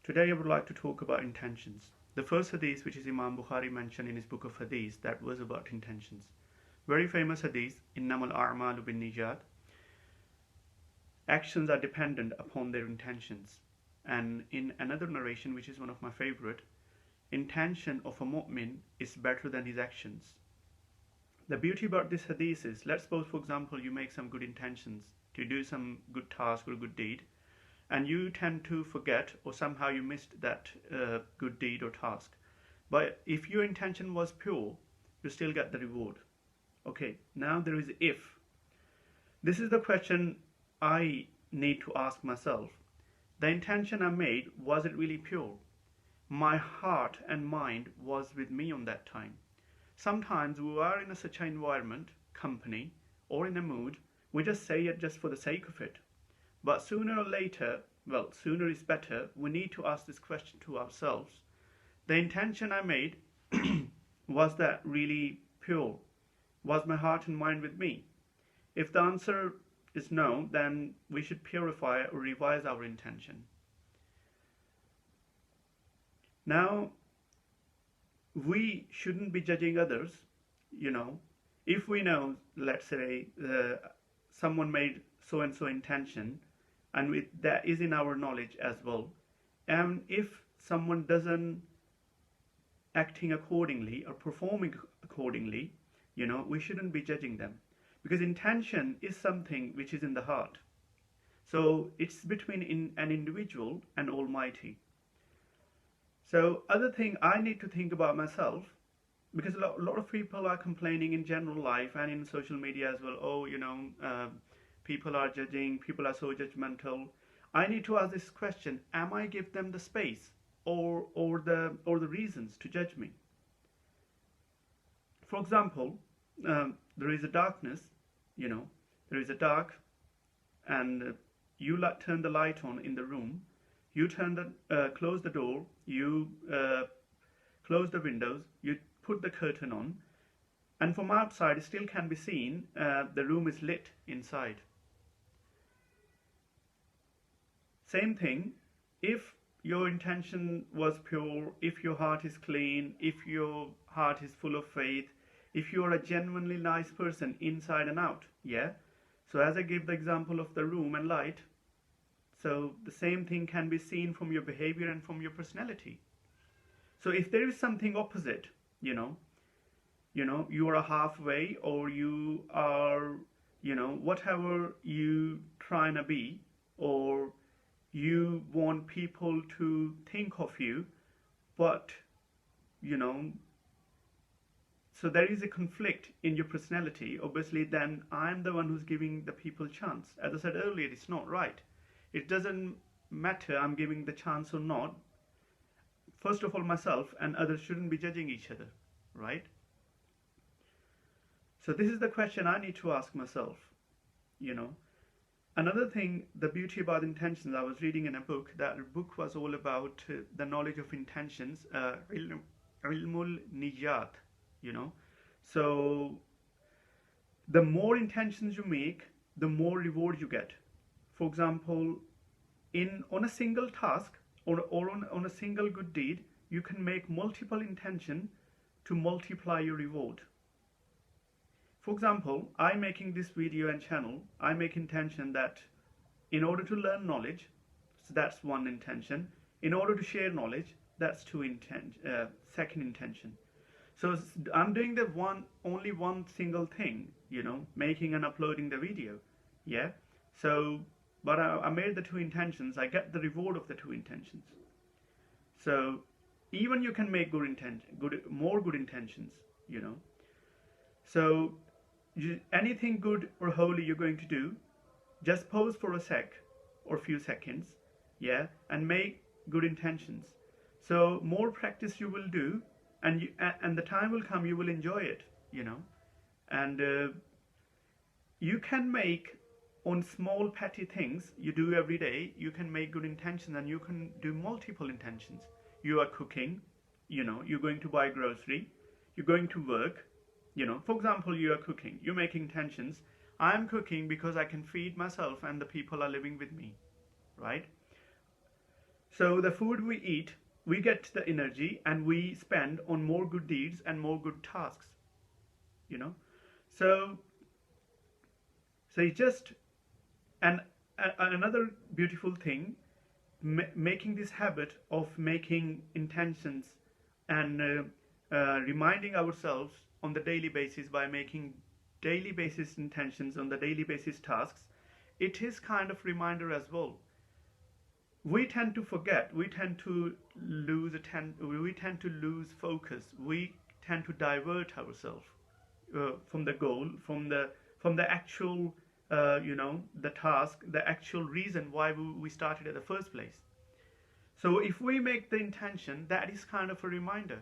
Today I would like to talk about intentions. The first hadith which is Imam Bukhari mentioned in his book of hadith that was about intentions. Very famous hadith, ILM-UL-NIYYAH. Actions are dependent upon their intentions. And in another narration, which is one of my favorite, intention of a mu'min is better than his actions. The beauty about this hadith is, let's suppose for example you make some good intentions to do some good task or good deed, and you tend to forget or somehow you missed that good deed or task. But if your intention was pure, you still get the reward. Okay, now there is if. This is the question I need to ask myself. The intention I made, was it really pure? My heart and mind was with me on that time. Sometimes we are in such an environment, company, or in a mood, we just say it just for the sake of it. But sooner or later, well, sooner is better, we need to ask this question to ourselves. The intention I made, was that really pure? Was my heart and mind with me? If the answer is no, then we should purify or revise our intention. Now, we shouldn't be judging others, if we know, let's say, someone made so-and-so intention, and that is in our knowledge as well, and if someone doesn't acting accordingly or performing accordingly, we shouldn't be judging them, because intention is something which is in the heart. So it's between an individual and Almighty. So other thing I need to think about myself, because a lot of people are complaining in general life and in social media as well, people are judging, people are so judgmental. I need to ask this question, am I give them the space or the reasons to judge me? For example, there is a darkness, there is a dark, and you turn the light on in the room, you close the door, you close the windows, you put the curtain on, and from outside it still can be seen the room is lit inside. Same thing, if your intention was pure, if your heart is clean, if your heart is full of faith, if you are a genuinely nice person inside and out, yeah? So as I gave the example of the room and light, so the same thing can be seen from your behavior and from your personality. So if there is something opposite, you are halfway, or you are, whatever you trying to be, or you want people to think of you, but, so there is a conflict in your personality, obviously then I'm the one who's giving the people chance. As I said earlier, it's not right. It doesn't matter I'm giving the chance or not. First of all, myself and others shouldn't be judging each other, right? So this is the question I need to ask myself, Another thing, the beauty about intentions, I was reading in a book, that book was all about the knowledge of intentions, ILM-UL-NIYYAH, So the more intentions you make, the more reward you get. For example, on a single task or on a single good deed, you can make multiple intention to multiply your reward. For example, I'm making this video and channel, I make intention that in order to learn knowledge, so that's one intention. In order to share knowledge, that's second intention. So I'm doing only one single thing, making and uploading the video, yeah? So, but I made the two intentions, I get the reward of the two intentions. So even you can make more good intentions, So anything good or holy you're going to do, just pause for a sec or a few seconds, yeah, and make good intentions. So more practice you will do, and the time will come you will enjoy it, and you can make on small petty things you do every day, you can make good intentions, and you can do multiple intentions. You are cooking, you're going to buy grocery, you're going to work, for example, you are cooking, you make intentions, I'm cooking because I can feed myself and the people are living with me, right? So the food we eat, we get the energy and we spend on more good deeds and more good tasks, you know. So it's just and another beautiful thing, making this habit of making intentions and reminding ourselves on the daily basis by making daily basis intentions on the daily basis tasks, it is kind of reminder as well. We tend to forget, we tend to we tend to lose focus, we tend to divert ourselves from the goal, from the actual the task, the actual reason why we started at the first place. So if we make the intention, that is kind of a reminder.